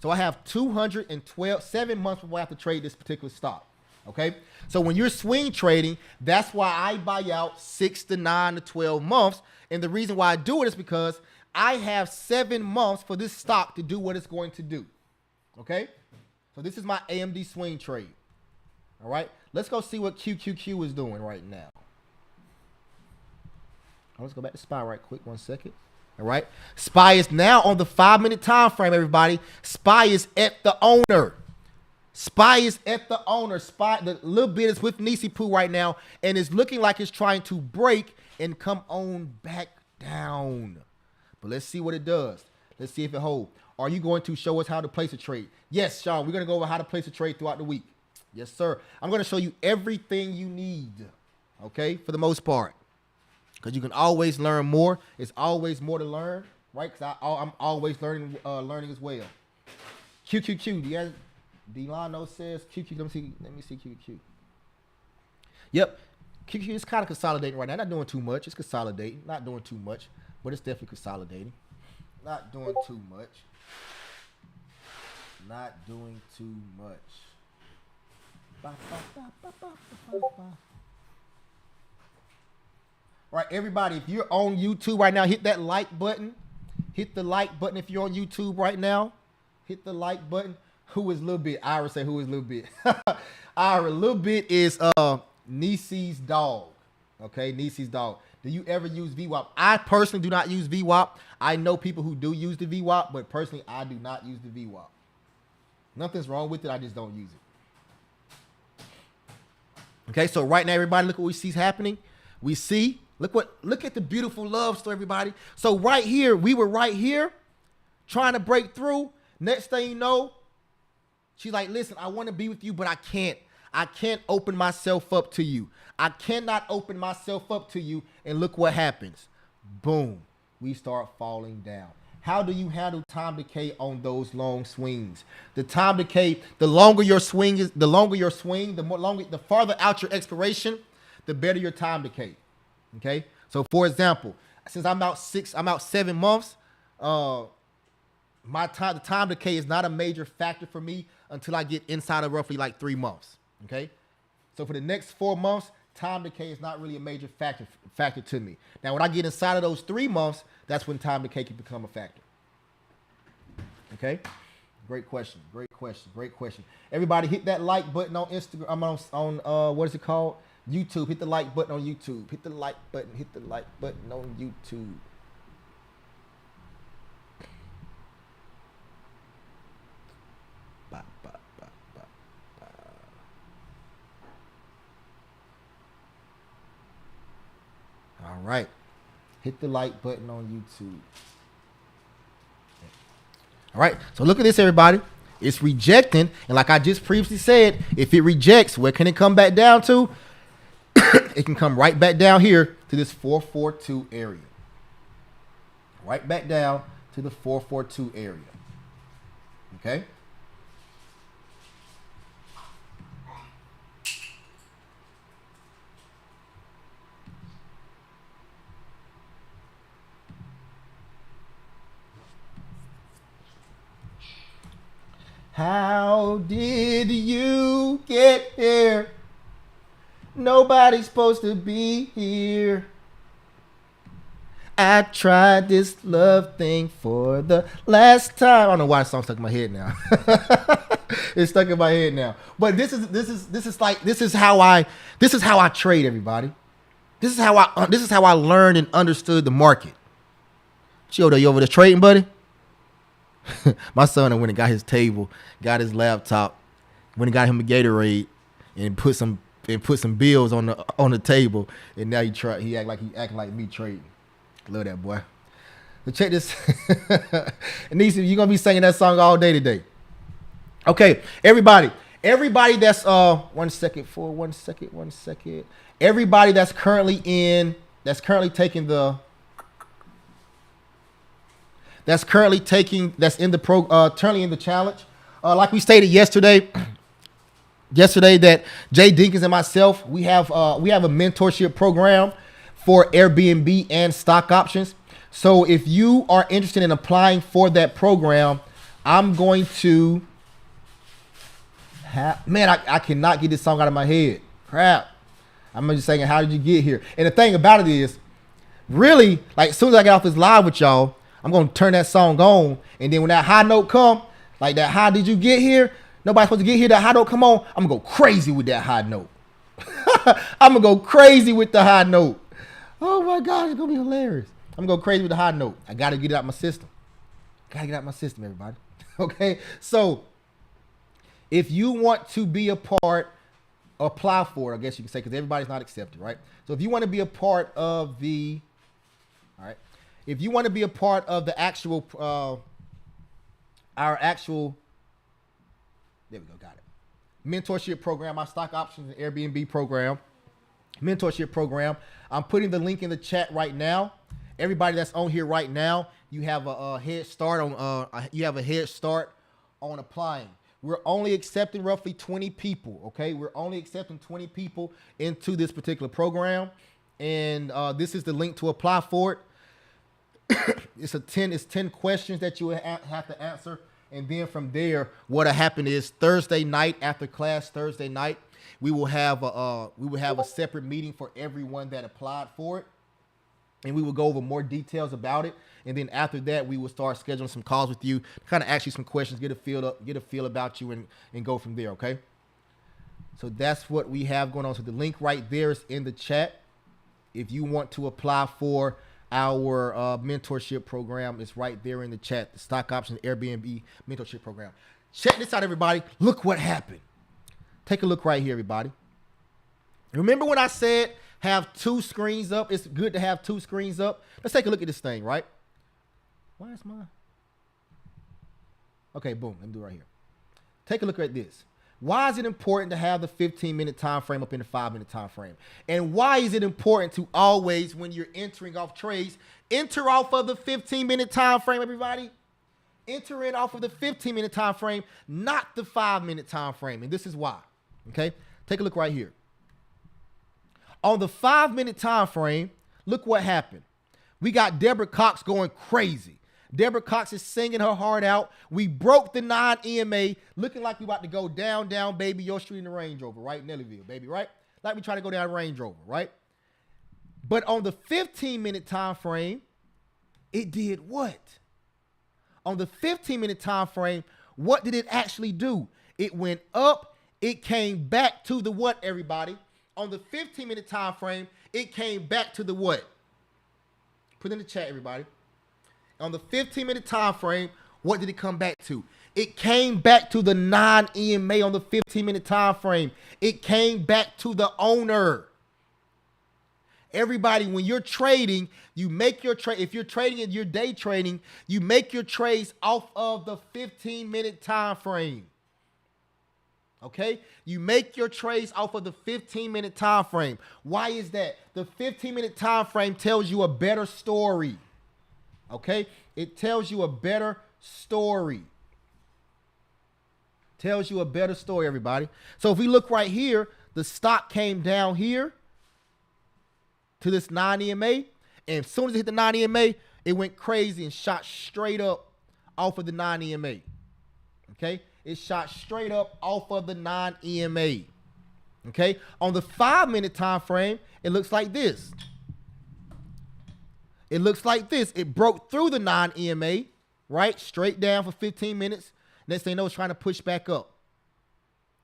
[SPEAKER 3] So I have 7 months before I have to trade this particular stock. Okay. So when you're swing trading, that's why I buy out 6 to 9 to 12 months. And the reason why I do it is because I have 7 months for this stock to do what it's going to do. Okay. So this is my AMD swing trade. All right. Let's go see what QQQ is doing right now. Let's go back to SPY right quick. 1 second. All right. SPY is now on the 5-minute time frame, everybody. SPY is at the owner. SPY is at the owner. SPY, the little bit is with Nisi Poo right now, and it's looking like it's trying to break and come on back down. But let's see what it does. Let's see if it holds. Are you going to show us how to place a trade? Yes, Sean. We're going to go over how to place a trade throughout the week. Yes, sir. I'm going to show you everything you need, okay, for the most part. Because you can always learn more. It's always more to learn, right? Because I'm always learning as well. QQQ. Delano says QQ. Let me see QQ. Yep. QQ is kind of consolidating right now. Not doing too much. It's consolidating. Not doing too much. But it's definitely consolidating. Not doing too much. Not doing too much. All right, everybody, if you're on YouTube right now, hit that like button. Hit the like button if you're on YouTube right now. Hit the like button. Who is Lil Bit? Ira say, who is Lil Bit? Ira, Lil Bit is Nisi's dog. Okay, Nisi's dog. Do you ever use VWAP? I personally do not use VWAP. I know people who do use the VWAP, but personally, I do not use the VWAP. Nothing's wrong with it. I just don't use it. Okay, so right now, everybody, look what we see happening. We see, look at the beautiful love story, everybody. So right here, we were right here trying to break through. Next thing you know, she's like, listen, I want to be with you, but I can't. I can't open myself up to you. I cannot open myself up to you. And look what happens. Boom. We start falling down. How do you handle time decay on those long swings? The time decay, the longer your swing is, the farther out your expiration, the better your time decay. Okay. So for example, since I'm out 7 months, the time decay is not a major factor for me until I get inside of roughly like 3 months. Okay. So for the next 4 months, time decay is not really a major factor to me. Now, when I get inside of those 3 months, that's when time decay can become a factor. Okay. Great question. Great question. Great question. Everybody hit that like button on Instagram. I'm on what is it called? YouTube. Hit the like button on YouTube. Hit the like button. Hit the like button on YouTube. All right. Hit the like button on YouTube. All right. So look at this, everybody. It's rejecting. And like I just previously said, if it rejects, where can it come back down to? It can come right back down here to this 442 area. Right back down to the 442 area. Okay. How did you get here? Nobody's supposed to be here. I tried this love thing for the last time. I don't know why the song's stuck in my head now. It's stuck in my head now. But this is how I trade, everybody. This is how I learned and understood the market. Chiodo, you over there trading, buddy? My son went and got his table, got his laptop, went and got him a Gatorade, and put some bills on the table, and now he acting like me trading. Love that boy. But check this. Anissa, you're gonna be singing that song all day today. Okay, everybody that's 1 second. Everybody that's currently in the challenge. Like we stated yesterday that Jay Dinkins and myself, we have a mentorship program for Airbnb and stock options. So if you are interested in applying for that program, I'm going to man, I cannot get this song out of my head. Crap. I'm just saying, how did you get here? And the thing about it is, really, like as soon as I get off this live with y'all, I'm gonna turn that song on, and then when that high note come, like that, how did you get here? Nobody's supposed to get here. That high note come on. I'm gonna go crazy with that high note. I'm gonna go crazy with the high note. Oh my gosh, it's gonna be hilarious. I'm gonna go crazy with the high note. I gotta get it out my system. Gotta get out my system, everybody. Okay, so if you want to be a part, apply for it, I guess you can say, because everybody's not accepted, right? So if you want to be a part of the, all right, if you want to be a part of the actual, our actual, there we go, got it. Mentorship program, our stock options and Airbnb program, mentorship program. I'm putting the link in the chat right now. Everybody that's on here right now, you have a head start on applying. We're only accepting roughly 20 people, okay? We're only accepting 20 people into this particular program. And this is the link to apply for it. It's 10 questions that you have to answer. And then from there, what'll happen is Thursday night, after class Thursday night, we will have a separate meeting for everyone that applied for it. And we will go over more details about it. And then after that, we will start scheduling some calls with you, kind of ask you some questions, get a feel about you, and go from there, okay? So that's what we have going on. So the link right there is in the chat. If you want to apply for our mentorship program, it's right there in the chat. The stock options Airbnb mentorship program. Check this out, everybody. Look what happened. Take a look right here, everybody. Remember when I said have two screens up? It's good to have two screens up. Let's take a look at this thing, right? Why is mine? Okay, boom. Let me do it right here. Take a look at this. Why is it important to have the 15-minute time frame up in the 5-minute time frame? And why is it important to always, when you're entering off trades, enter off of the 15-minute time frame, everybody? Enter in off of the 15-minute time frame, not the 5-minute time frame. And this is why. Okay? Take a look right here. On the 5-minute time frame, look what happened. We got Deborah Cox going crazy. Deborah Cox is singing her heart out. We broke the 9 EMA, looking like we about to go down, baby, your street in the Range Rover, right? Nellyville, baby, right? Like we try to go down Range Rover, right? But on the 15-minute time frame, it did what? On the 15-minute time frame, what did it actually do? It went up. It came back to the what, everybody? On the 15-minute time frame, it came back to the what? Put in the chat, everybody. On the 15-minute time frame, what did it come back to? It came back to the 9 EMA on the 15-minute time frame. It came back to the owner. Everybody, when you're trading, you make your trade. If you're trading and you're day trading, you make your trades off of the 15-minute time frame. Okay? You make your trades off of the 15-minute time frame. Why is that? The 15-minute time frame tells you a better story. Okay? It tells you a better story. Tells you a better story, everybody. So if we look right here, the stock came down here to this 9 EMA. And as soon as it hit the 9 EMA, it went crazy and shot straight up off of the 9 EMA. Okay? It shot straight up off of the 9 EMA. Okay? On the 5-minute time frame, it looks like this. It looks like this. It broke through the 9 EMA, right? Straight down for 15 minutes. Next thing you know, it's trying to push back up.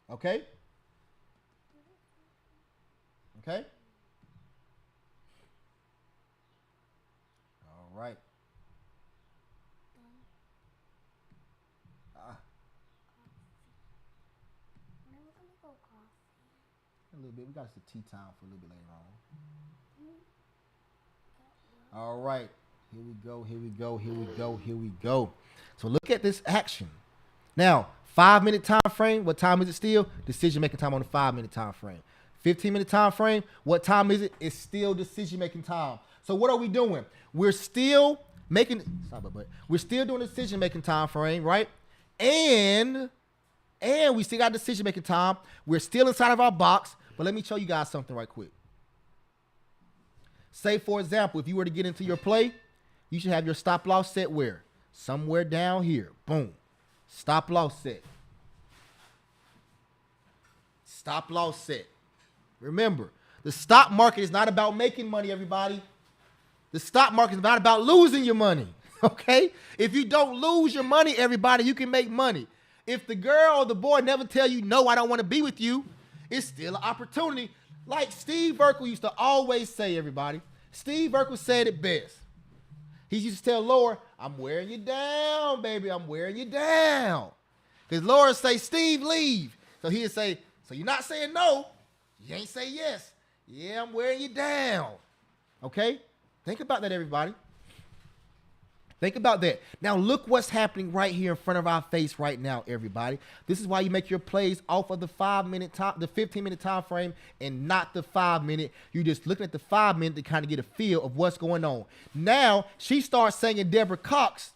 [SPEAKER 3] Okay? Okay? All right. A little bit. We got some tea time for a little bit later on. All right. Here we go. Here we go. Here we go. Here we go. So look at this action. Now, 5-minute time frame. What time is it still? Decision making time on the 5-minute time frame. 15-minute time frame. What time is it? It's still decision making time. So what are we doing? We're still making. We're still doing decision making time frame, right? And we still got decision making time. We're still inside of our box. But let me show you guys something right quick. Say, for example, if you were to get into your play, you should have your stop loss set where? Somewhere down here. Boom. Stop loss set. Stop loss set. Remember, the stock market is not about making money, everybody. The stock market is not about losing your money. Okay? If you don't lose your money, everybody, you can make money. If the girl or the boy never tell you, no, I don't want to be with you, it's still an opportunity. Like Steve Urkel used to always say, everybody. Steve Urkel said it best. He used to tell Laura, I'm wearing you down, baby. I'm wearing you down. Because Laura say, Steve, leave. So he'd say, so you're not saying no. You ain't say yes. Yeah, I'm wearing you down. Okay? Think about that, everybody. Think about that. Now, look what's happening right here in front of our face right now, everybody. This is why you make your plays off of the 5-minute time, the 15-minute time frame, and not the 5-minute. You're just looking at the 5-minute to kind of get a feel of what's going on. Now, she starts singing Deborah Cox,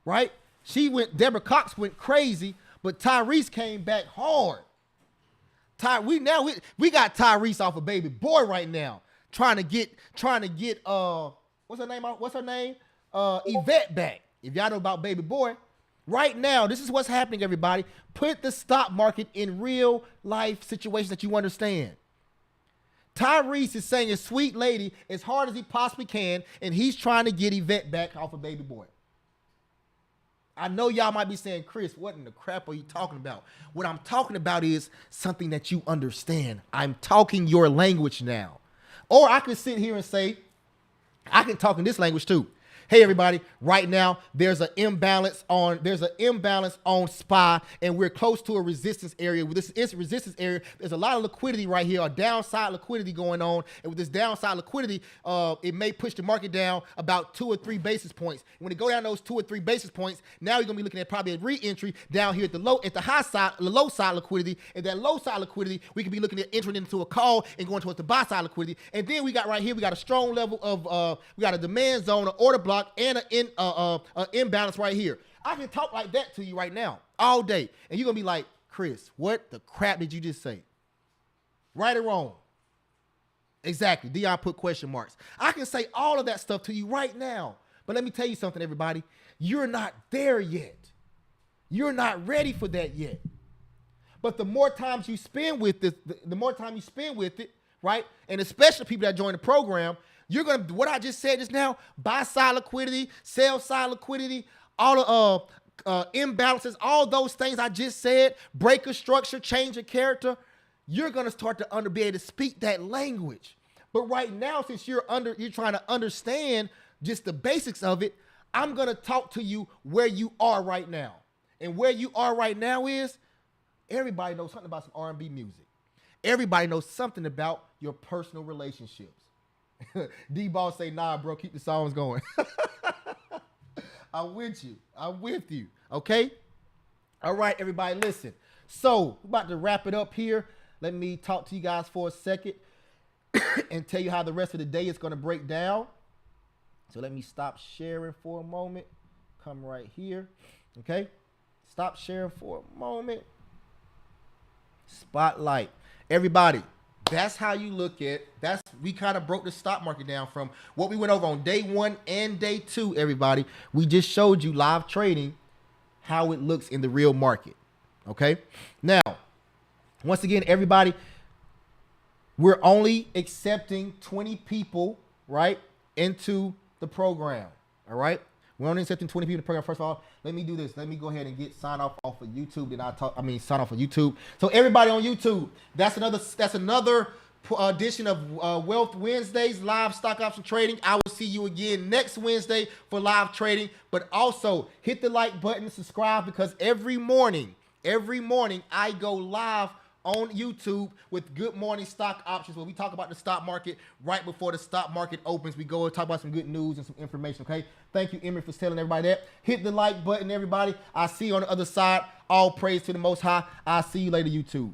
[SPEAKER 3] right? Deborah Cox went crazy, but Tyrese came back hard. We got Tyrese off of Baby Boy right now, trying to get what's her name? Yvette back. If y'all know about Baby Boy, right now, this is what's happening, everybody. Put the stock market in real life situations that you understand. Tyrese is saying, sweet lady, as hard as he possibly can, and he's trying to get Yvette back off of Baby Boy. I know y'all might be saying, Chris, what in the crap are you talking about? What I'm talking about is something that you understand. I'm talking your language now. Or I could sit here and say, I can talk in this language too. Hey everybody, right now there's an imbalance on SPY, and we're close to a resistance area. With this resistance area, there's a lot of liquidity right here, a downside liquidity going on, and with this downside liquidity, it may push the market down about 2 or 3 basis points. When it go down those 2 or 3 basis points, now you're gonna be looking at probably a re-entry down here at the low side liquidity, and that low side liquidity, we could be looking at entering into a call and going towards the buy side liquidity. And then we got right here, we got a strong level of we got a demand zone, an order block, and an imbalance right here. I can talk like that to you right now all day, and you're gonna be like, Chris, what the crap did you just say? Right or wrong? Exactly. Dion put question marks. I can say all of that stuff to you right now, but let me tell you something, everybody. You're not there yet. You're not ready for that yet. But the more times you spend with this, the more time you spend with it, right? And especially people that join the program, you're going to, what I just said just now, buy side liquidity, sell side liquidity, all the imbalances, all those things I just said, break a structure, change a character, you're going to start to be able to speak that language. But right now, since you're trying to understand just the basics of it, I'm going to talk to you where you are right now. And where you are right now is, everybody knows something about some R&B music. Everybody knows something about your personal relationships. D-Ball say, nah, bro, keep the songs going. I'm with you. I'm with you. Okay? All right, everybody, listen. So, we're about to wrap it up here. Let me talk to you guys for a second and tell you how the rest of the day is going to break down. So, let me stop sharing for a moment. Come right here. Okay? Stop sharing for a moment. Spotlight. Everybody. That's how you look at, we kind of broke the stock market down from what we went over on day 1 and day 2, everybody. We just showed you live trading, how it looks in the real market. Okay. Now, once again, everybody, we're only accepting 20 people, right, into the program. All right. We're only accepting 20 people in the program. First of all, let me do this. Let me go ahead and sign off of YouTube. Then sign off of YouTube. So everybody on YouTube, that's another edition of Wealth Wednesdays, live stock option trading. I will see you again next Wednesday for live trading. But also hit the like button, subscribe, because every morning I go live on YouTube with Good Morning Stock Options, where we talk about the stock market right before the stock market opens. We go and talk about some good news and some information, okay? Thank you, Emery, for telling everybody that. Hit the like button, everybody. I'll see you on the other side. All praise to the Most High. I'll see you later, YouTube.